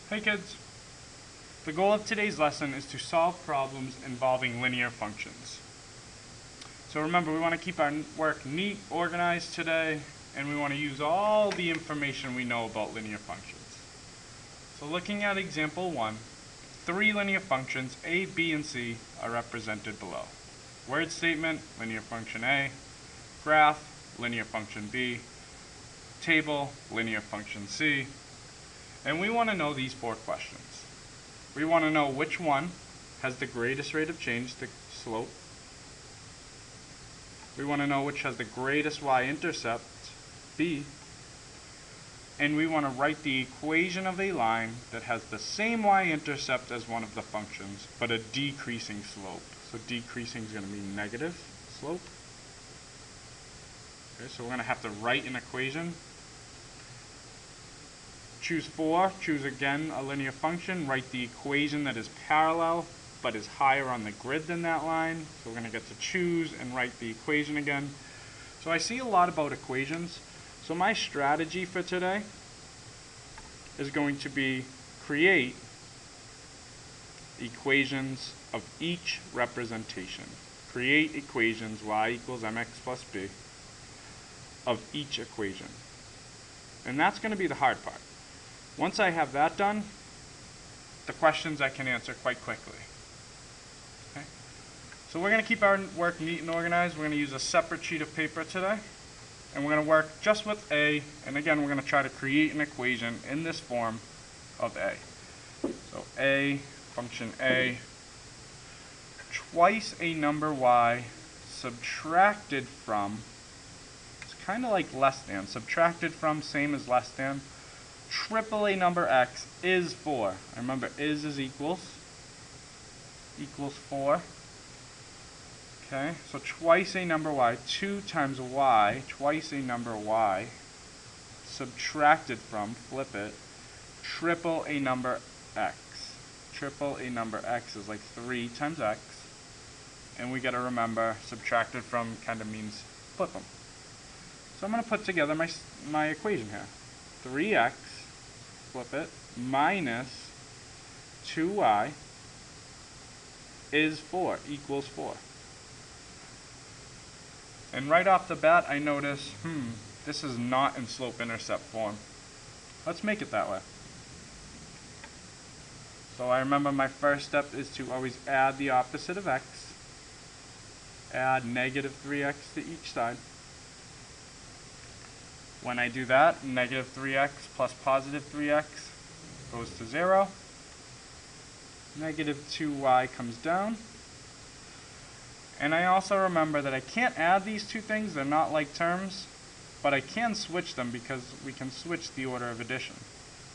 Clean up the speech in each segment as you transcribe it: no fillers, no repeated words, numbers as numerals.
Hey kids! The goal of today's lesson is to solve problems involving linear functions. So remember, we want to keep our work neat, organized today, and we want to use all the information we know about linear functions. So looking at example 1, three linear functions a, b, and c are represented below. Word statement, linear function a. Graph, linear function b. Table, linear function c. And we want to know these four questions. We want to know which one has the greatest rate of change, the slope. We want to know which has the greatest y-intercept, b. And we want to write the equation of a line that has the same y-intercept as one of the functions, but a decreasing slope. So decreasing is going to be negative slope. Okay, so we're going to have to write an equation. Choose 4, choose again a linear function, write the equation that is parallel but is higher on the grid than that line. So we're going to get to choose and write the equation again. So I see a lot about equations. So my strategy for today is going to be create equations of each representation. Create equations y equals mx plus b of each equation. And that's going to be the hard part. Once I have that done, the questions I can answer quite quickly. Okay? So we're going to keep our work neat and organized. We're going to use a separate sheet of paper today. And we're going to work just with A. And again, we're going to try to create an equation in this form of A. So A, function A, twice a number y subtracted from, it's kind of like less than. Subtracted from, same as less than. Triple a number x is 4. Remember, is equals 4. Okay, so twice a number y, 2 times y, twice a number y, subtracted from, flip it, triple a number x. Triple a number x is like 3 times x. And we got to remember, subtracted from kind of means flip them. So I'm going to put together my equation here. 3x, flip it, minus 2y is 4, equals 4. And right off the bat, I notice, this is not in slope-intercept form. Let's make it that way. So I remember my first step is to always add the opposite of x. Add negative 3x to each side. When I do that, negative 3x plus positive 3x goes to 0. Negative 2y comes down. And I also remember that I can't add these two things, they're not like terms, but I can switch them because we can switch the order of addition.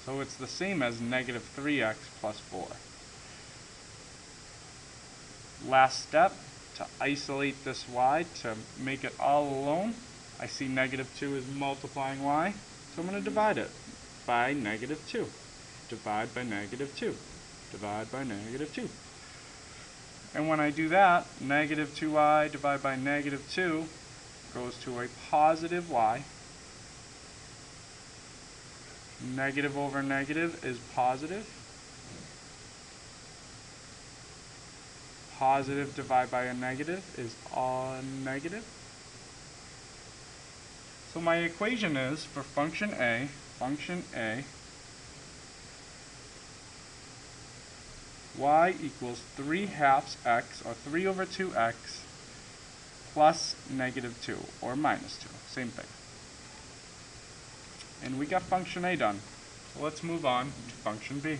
So it's the same as negative 3x plus 4. Last step, to isolate this y, to make it all alone, I see negative 2 is multiplying y, so I'm going to divide it by negative 2. Divide by negative 2. Divide by negative 2. And when I do that, negative 2y divided by negative 2 goes to a positive y. Negative over negative is positive. Positive divided by a negative is all negative. So my equation is, for function A, y equals 3/2 x, or 3 over 2x, plus negative 2, or minus 2, same thing. And we got function A done. So let's move on to function B.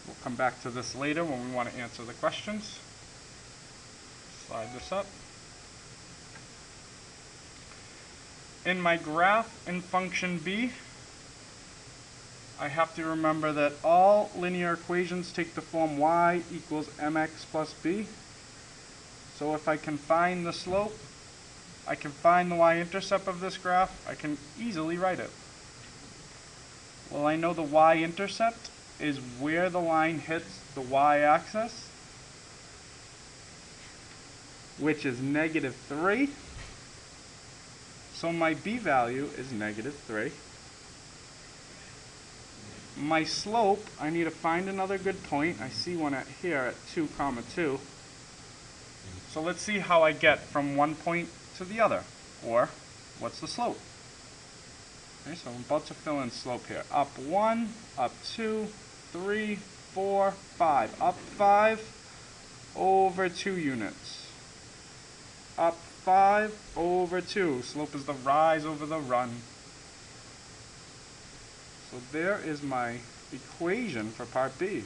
We'll come back to this later when we want to answer the questions. Slide this up. In my graph in function B, I have to remember that all linear equations take the form y equals mx plus b. So if I can find the slope, I can find the y-intercept of this graph, I can easily write it. Well, I know the y-intercept is where the line hits the y-axis, which is negative 3. So my b value is negative 3. my slope, I need to find another good point. I see one here at 2, 2. So let's see how I get from one point to the other, or what's the slope. Okay, so I'm about to fill in slope here. Up 1, up 2, 3, 4, 5. Up 5 over 2 units. Up 5 over 2. Slope is the rise over the run. So there is my equation for part B.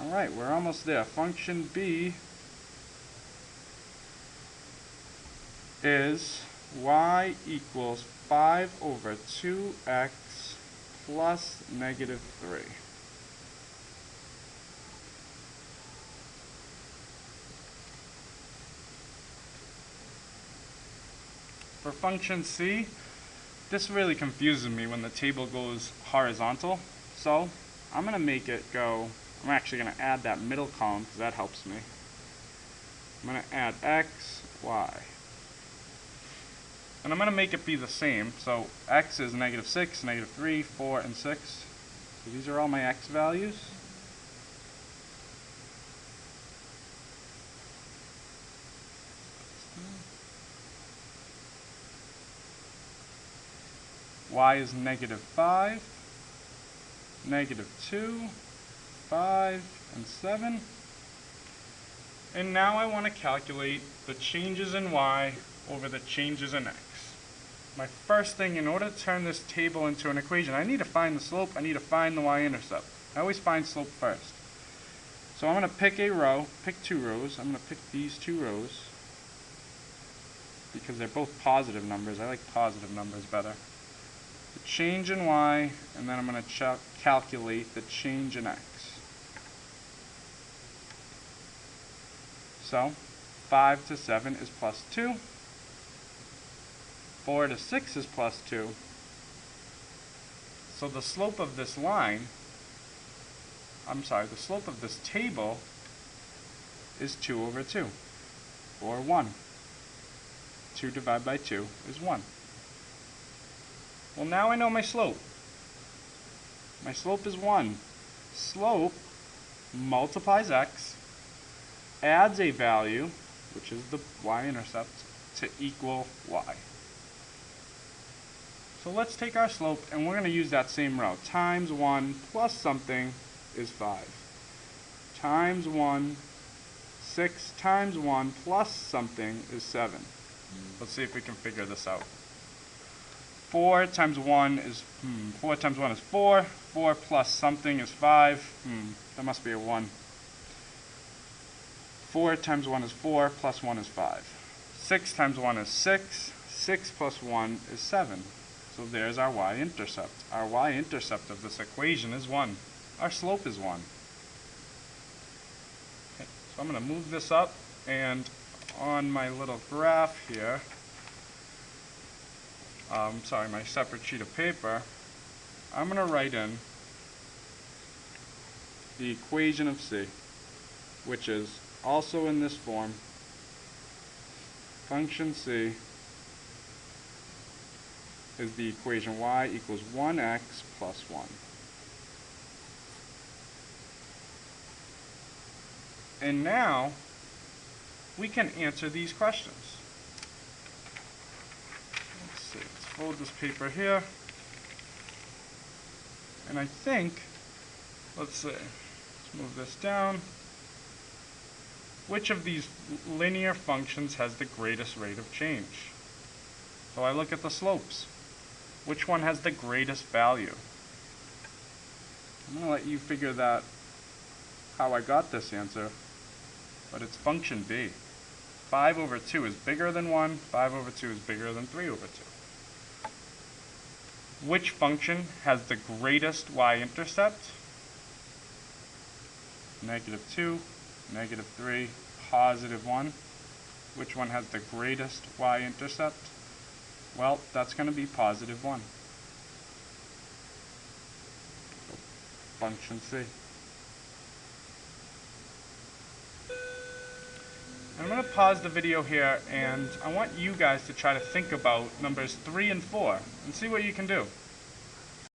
Alright, we're almost there. Function B is y equals 5 over 2x plus negative 3. For function C, this really confuses me when the table goes horizontal. So I'm going to make it go, I'm actually going to add that middle column because that helps me. I'm going to add x, y. And I'm going to make it be the same. So x is negative 6, negative 3, 4, and 6. So these are all my x values. Y is negative 5, negative 2, 5, and 7. And now I want to calculate the changes in y over the changes in x. My first thing, in order to turn this table into an equation, I need to find the slope, I need to find the y-intercept. I always find slope first. So I'm going to pick a row, pick 2 rows. I'm going to pick these 2 rows because they're both positive numbers. I like positive numbers better. The change in y, and then I'm going to calculate the change in x. So 5 to 7 is plus 2. 4 to 6 is plus 2. So the slope of this line, the slope of this table is 2 over 2, or 1. 2 divided by 2 is 1. Well, now I know my slope. My slope is 1. Slope multiplies x, adds a value, which is the y-intercept, to equal y. So let's take our slope, and we're going to use that same row. Times 1 plus something is 5. Times 1, 6 times 1 plus something is 7. Let's see if we can figure this out. 4 times 1 is 4 times 1 is 4. 4 plus something is 5. That must be a 1. 4 times 1 is 4, plus 1 is 5. 6 times 1 is 6. 6 plus 1 is 7. So there's our y-intercept. Our y-intercept of this equation is 1. Our slope is 1. Okay, so I'm going to move this up, and on my little graph here, my separate sheet of paper, I'm going to write in the equation of C, which is also in this form. Function C is the equation y equals 1x plus 1. And now we can answer these questions. Let's see, let's fold this paper here. And I think, let's move this down. Which of these linear functions has the greatest rate of change? So I look at the slopes. Which one has the greatest value? I'm going to let you figure that, how I got this answer, but it's function B. 5 over 2 is bigger than 1. 5 over 2 is bigger than 3 over 2. Which function has the greatest y-intercept? Negative 2, negative 3, positive 1. Which one has the greatest y-intercept? Well, that's going to be positive 1. Function C. I'm going to pause the video here, and I want you guys to try to think about numbers 3 and 4 and see what you can do.